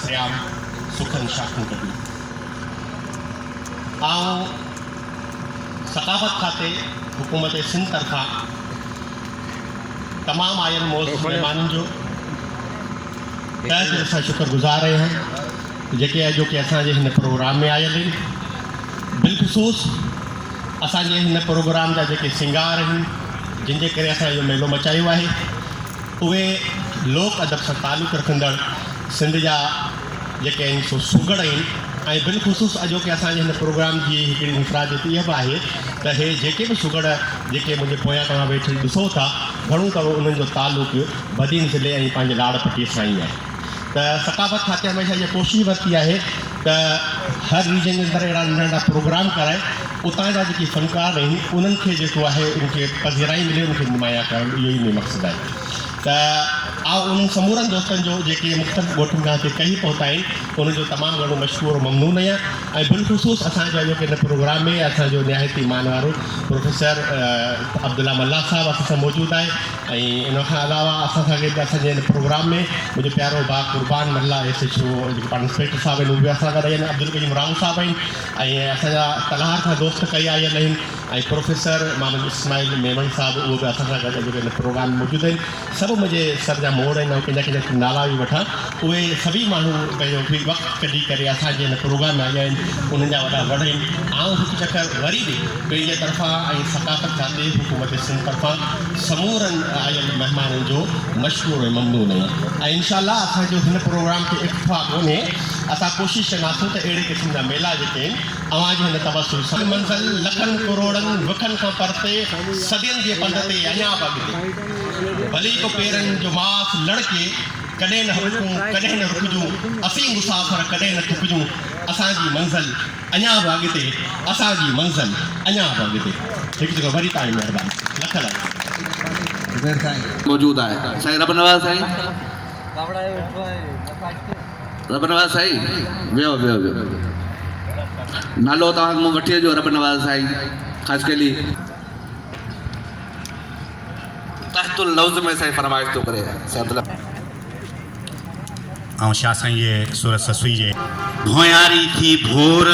सतरियाम सुखन शाखूं कढियूं। ऐं सकाफ़त खाते हुकूमत सिंध तरफ़ां तमामु आयल मौज़ महिमाननि जो तहे दिलि सां शुक्रगुज़ार आहियां जेके अॼोके असांजे हिन प्रोग्राम में आयल आहिनि। बिलख़ुसूस असांजे हिन प्रोग्राम जा जेके सिंगार आहिनि जिन जे करे असां इहो मेलो मचायो आहे उहे लोक अदब सां तालुक़ु रखंदड़ सिंध जा जेके आहिनि सो सुगड़ आहिनि। ऐं बिलख़ुसूस अॼोके असांजे हिन प्रोग्राम जी हिकिड़ी इंफरादियत इहा बि आहे त हे जेके बि सुगड़ जेके मुंहिंजे पोयां तव्हां वेठे ॾिसो था घणो करे उन्हनि जो तालुक़ु बदीन ज़िले ऐं पंहिंजे लाड़पटीअ सां ई आहे। त सकाफ़त खाते हमेशह इहा कोशिशि वरिती आहे त हर रीजन जे अंदरि अहिड़ा नंढा नंढा प्रोग्राम कराए उतां जा जेके फ़नकार आहिनि उन्हनि खे जेको आहे उनखे पज़ीराई मिले उनखे नुमाया करणु इहो ई मक़सदु आहे। त उन्हनि समूरनि दोस्तनि जो जेके मुख़्तलिफ़ ॻोठनि खां हिते कई पहुता आहिनि उनजो तमामु घणो मशहूरु ममनून आहियां। ऐं बिलख़ुसूस असांजे अॼोके हिन प्रोग्राम में असांजो निहायती मान वारो प्रोफेसर अब्दुल्ला मल्ला साहिबु असां सां मौजूदु आहे। ऐं इन खां अलावा असां सां गॾु असांजे हिन प्रोग्राम में मुंहिंजो प्यारो भाउ कुर्बान मल्ला SHO जेके पाण इंस्पेक्टर साहिबु आहिनि उहे बि असां गॾु आहिनि। अब्दुल करीम राव साहिबु आहिनि ऐं असांजा तलहार खां दोस्त कई आयल आहिनि। ऐं प्रोफेसर मोहम्मद इस्माइल मेमन साहिबु उहे बि असां सां गॾु अॼोके हिन प्रोग्राम में मौजूदु आहिनि। सभु मुंहिंजे सर जा मोड़ आहिनि ऐं कंहिंजा कंहिंजा नाला बि वठां उहे सभई माण्हू पंहिंजो बि वक़्तु कढी करे असांजे हिन प्रोग्राम में आया आहिनि उन्हनि जा वॾा वॾा आहिनि। हिकु चकर वरी बि पंहिंजे तरफ़ां ऐं सकाफ़त खाते हुकूमत सिंध तरफ़ां समूरनि आयल महिमाननि जो मशहूरु ऐं ममनून आहियां। ऐं इनशाअल्लाह असांजो हिन प्रोग्राम खे इत्तिफ़ाक़ कोन्हे असां कोशिशि कंदासीं त अहिड़े क़िस्म जा मेला जेके आहिनि अवांजे हिन तबसुर सां मंज़िल लखनि करोड़नि विखनि खां परते सदियुनि जे पंध ते अञा बि अॻिते भली को पेरनि जो मास लड़के कॾहिं न रुकूं कॾहिं न रुकजूं असीं मुसाफ़िर कॾहिं न थुकजूं असांजी मंज़िल अञा बि अॻिते असांजी मंज़िल अञा बि अॻिते। हिकु जॻह वरी तव्हांजी महिरबानी लख लख मौजूदु आहे। साईं रब नवाज़ साईं रब नवाज़ साईं वियो वियो वियो नालो तव्हां मूं वठी अचो रब नवाज़ साईं ख़ासि केली तहतुल लफ्ज़ में साईं फरमाइश थो करे ऐं छा साईं ये सूरत ससुई जे भोयारी थी भोर